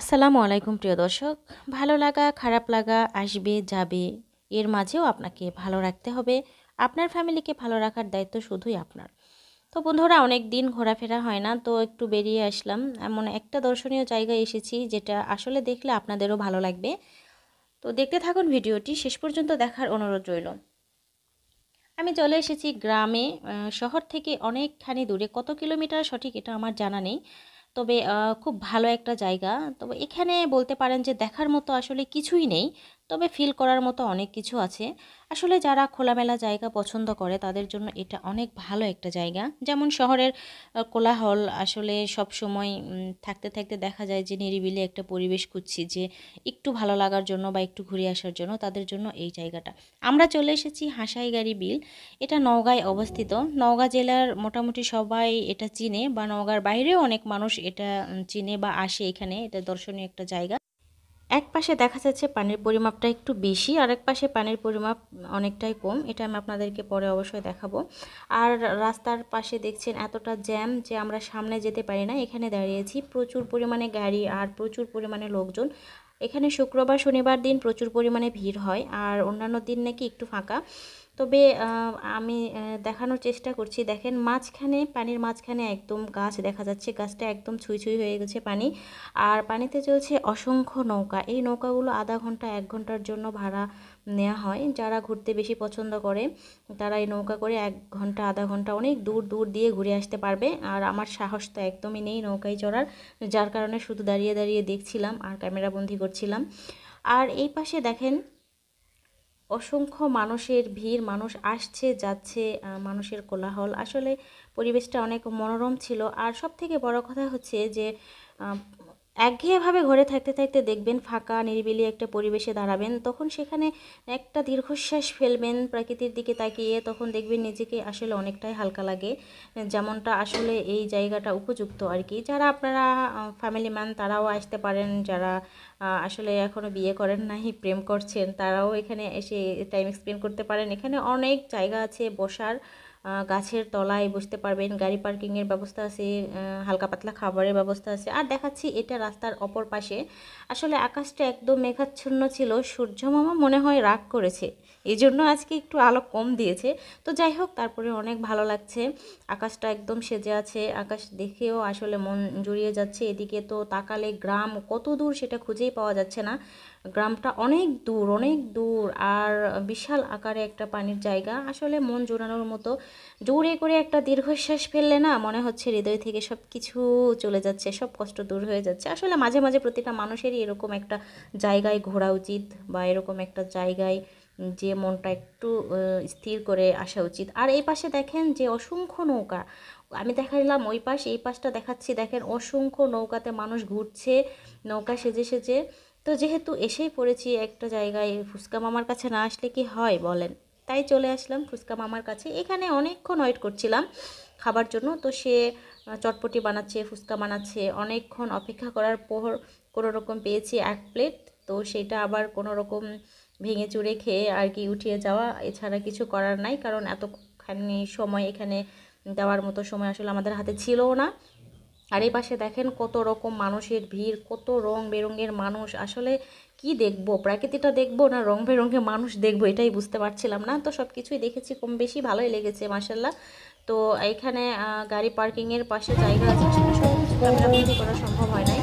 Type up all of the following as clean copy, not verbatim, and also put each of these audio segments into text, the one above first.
আসসালামু আলাইকুম প্রিয় দর্শক। ভালো লাগা, খারাপ লাগা আসবে যাবে। এর মাঝেও আপনাকে ভালো রাখতে হবে। আপনার ফ্যামিলিকে ভালো রাখার দায়িত্ব শুধুই আপনার। তো বন্ধুরা, অনেক দিন ঘোরাফেরা হয় না, তো একটু বেরিয়ে আসলাম। এমন একটা দর্শনীয় জায়গায় এসেছি যেটা আসলে দেখলে আপনাদেরও ভালো লাগবে। তো দেখতে থাকুন ভিডিওটি, শেষ পর্যন্ত দেখার অনুরোধ রইল। আমি চলে এসেছি গ্রামে, শহর থেকে অনেকখানি দূরে। কত কিলোমিটার সঠিক এটা আমার জানা নেই, তবে খুব ভালো একটা জায়গা। তবে এখানে বলতে পারেন যে দেখার মতো আসলে কিছুই নেই, তবে ফিল করার মতো অনেক কিছু আছে। আসলে যারা খোলামেলা জায়গা পছন্দ করে তাদের জন্য এটা অনেক ভালো একটা জায়গা। যেমন শহরের কোলাহল আসলে সব সময় থাকতে থাকতে দেখা যায় যে নিরিবিলি একটা পরিবেশ খুঁজছি, যে একটু ভালো লাগার জন্য বা একটু ঘুরে আসার জন্য, তাদের জন্য এই জায়গাটা। আমরা চলে এসেছি হাসাইগাড়ি বিল। এটা নওগাঁয় অবস্থিত। নওগাঁ জেলার মোটামুটি সবাই এটা চিনে, বা নওগাঁর বাইরেও অনেক মানুষ এটা চিনে বা আসে এখানে। এটা দর্শনীয় একটা জায়গা। এক পাশে দেখা যাচ্ছে পানির পরিমাপটা একটু বেশি, আর এক পাশে পানির পরিমাপ অনেকটাই কম। এটা আমি আপনাদেরকে পরে অবশ্যই দেখাবো। আর রাস্তার পাশে দেখছেন এতটা জ্যাম যে আমরা সামনে যেতে পারি না। এখানে দাঁড়িয়েছি, প্রচুর পরিমাণে গাড়ি আর প্রচুর পরিমাণে লোকজন। এখানে শুক্রবার শনিবার দিন প্রচুর পরিমাণে ভিড় হয়, আর অন্যান্য দিন নাকি একটু ফাঁকা। তবে আমি দেখানোর চেষ্টা করছি। দেখেন মাঝখানে, পানির মাঝখানে একদম গাছ দেখা যাচ্ছে। গাছটা একদম ছুঁই ছুঁই হয়ে গেছে পানি, আর পানিতে চলছে অসংখ্য নৌকা। এই নৌকাগুলো আধা ঘন্টা 1 ঘন্টার জন্য ভাড়া নেওয়া হয়। যারা ঘুরতে বেশি পছন্দ করে তারা এই নৌকা করে 1 ঘন্টা আধা ঘন্টা অনেক দূর দূর দিয়ে ঘুরে আসতে পারবে। আর আমার সাহস তো একদমই নেই নৌকায় চড়ার, যার কারণে শুধু দাঁড়িয়ে দাঁড়িয়ে দেখছিলাম আর ক্যামেরাবন্দি করছিলাম। আর এই পাশে দেখেন অসংখ্য মানুষের ভিড়, মানুষ আসছে যাচ্ছে, মানুষের কোলাহল। আসলে পরিবেশটা অনেক মনোরম ছিল। আর সব থেকে বড় কথা হচ্ছে যে আহ, একঘেয়েভাবে ঘরে থাকতে থাকতে দেখবেন ফাঁকা নিরিবিলি একটা পরিবেশে দাঁড়াবেন, তখন সেখানে একটা দীর্ঘশ্বাস ফেলবেন প্রকৃতির দিকে তাকিয়ে, তখন দেখবেন নিজেকে আসলে অনেকটাই হালকা লাগে। যেমনটা আসলে এই জায়গাটা উপযুক্ত আর কি। যারা আপনারা ফ্যামিলি ম্যান তারাও আসতে পারেন, যারা আসলে এখনও বিয়ে করেন নাই, প্রেম করছেন, তারাও এখানে এসে টাইম স্পেন্ড করতে পারেন। এখানে অনেক জায়গা আছে বসার, গাছের তলায় বসতে পারবেন, গাড়ি পার্কিংয়ের ব্যবস্থা আছে, হালকা পাতলা খাবারের ব্যবস্থা আছে। আর দেখাচ্ছি এটা রাস্তার অপর পাশে। আসলে আকাশটা একদম মেঘাচ্ছন্ন ছিল, সূর্য মামা মনে হয় রাগ করেছে, এই জন্য আজকে একটু আলো কম দিয়েছে। তো যাই হোক, তারপরে অনেক ভালো লাগছে। আকাশটা একদম সেজে আছে, আকাশ দেখেও আসলে মন জুড়িয়ে যাচ্ছে। এদিকে তো তাকালে গ্রাম কত দূর সেটা খুঁজেই পাওয়া যাচ্ছে না। গ্রামটা অনেক দূর অনেক দূর, আর বিশাল আকারে একটা পানির জায়গা। আসলে মন জোড়ানোর মতো। জোরে করে একটা দীর্ঘশ্বাস ফেললে না মনে হচ্ছে হৃদয় থেকে সব কিছু চলে যাচ্ছে, সব কষ্ট দূর হয়ে যাচ্ছে। আসলে মাঝে মাঝে প্রতিটা মানুষেরই এরকম একটা জায়গায় ঘোরা উচিত, বা এরকম একটা জায়গায় যে মনটা একটু স্থির করে আসা উচিত। আর এই পাশে দেখেন যে অসংখ্য নৌকা। আমি দেখালাম ওই পাশ, এই পাশটা দেখাচ্ছি। দেখেন অসংখ্য নৌকাতে মানুষ ঘুরছে, নৌকা সেজে সেজে। তো যেহেতু এসেই পড়েছি একটা জায়গায়, ফুচকা মামার কাছে না আসলে কি হয় বলেন। তাই চলে আসলাম ফুচকা মামার কাছে। এখানে অনেকক্ষণ ওয়েট করছিলাম খাবার জন্য। তো সে চটপটি বানাচ্ছে, ফুচকা বানাচ্ছে। অনেকক্ষণ অপেক্ষা করার পর কোনো রকম পেয়েছি 1 প্লেট। তো সেটা আবার কোনো রকম ভেঙে চুরে খেয়ে আর কি উঠিয়ে যাওয়া, এছাড়া কিছু করার নাই। কারণ এতখানি সময় এখানে দেওয়ার মতো সময় আসলে আমাদের হাতে ছিলও না। আর এই পাশে দেখেন কত রকম মানুষের ভিড়, কত রং বেরঙের মানুষ। আসলে কি দেখবো, প্রকৃতিটা দেখবো না রং বেরঙের মানুষ দেখবো, এটাই বুঝতে পারছিলাম না। তো সব কিছুই দেখেছি, কম বেশি ভালোই লেগেছে মার্শাল্লাহ। তো এখানে গাড়ি পার্কিংয়ের পাশে জায়গা আছে, আসলে সব কিছু ক্যামেরাবন্দি করা সম্ভব হয় নাই।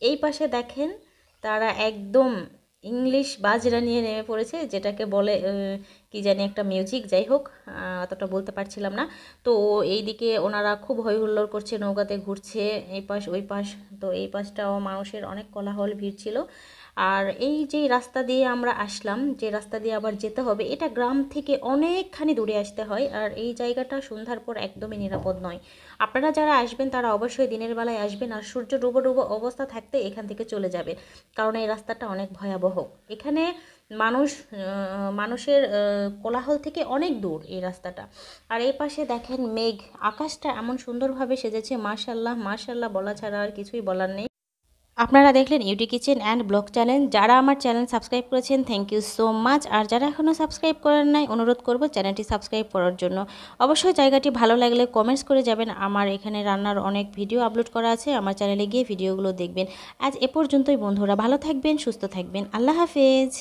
এই পাশে দেখেন তারা একদম ইংলিশ বাজরা নিয়ে নেমে পড়েছে, যেটাকে বলে কি জানি একটা মিউজিক, যাই হোক অতটা বলতে পারছিলাম না। তো এইদিকে ওনারা খুব হই হুল্লোড় করছে, নৌকাতে ঘুরছে এই পাশ ওই পাশ। তো এই পাশটাও মানুষের অনেক কোলাহল ভিড় ছিল। আর এই যে রাস্তা দিয়ে আমরা আসলাম, যে রাস্তা দিয়ে আবার যেতে হবে, এটা গ্রাম থেকে অনেকখানি দূরে আসতে হয়। আর এই জায়গাটা সন্ধ্যার পর একদমই নিরাপদ নয়। আপনারা যারা আসবেন তারা অবশ্যই দিনের বেলায় আসবেন, আর সূর্য ডুবো ডুবো অবস্থা থাকতে এখান থেকে চলে যাবে, কারণ এই রাস্তাটা অনেক ভয়াবহ। এখানে মানুষ মানুষের কোলাহল থেকে অনেক দূর এই রাস্তাটা। আর এই পাশে দেখেন আকাশটা এমন সুন্দরভাবে সেজেছে, মাশাল্লাহ মাশাল্লাহ বলা ছাড়া আর কিছুই বলার নেই। আপনারা দেখলেন UT kitchen and blog channel. যারা আমার চ্যানেল সাবস্ক্রাইব করেছেন থ্যাংক ইউ সো মাচ। আর যারা এখনও সাবস্ক্রাইব করেন নাই অনুরোধ করব চ্যানেলটি সাবস্ক্রাইব করার জন্য। অবশ্যই জায়গাটি ভালো লাগলে কমেন্টস করে যাবেন। আমার এখানে রান্নার অনেক ভিডিও আপলোড করা আছে, আমার চ্যানেলে গিয়ে ভিডিওগুলো দেখবেন। আজ এ পর্যন্তই বন্ধুরা, ভালো থাকবেন, সুস্থ থাকবেন, আল্লাহ হাফেজ।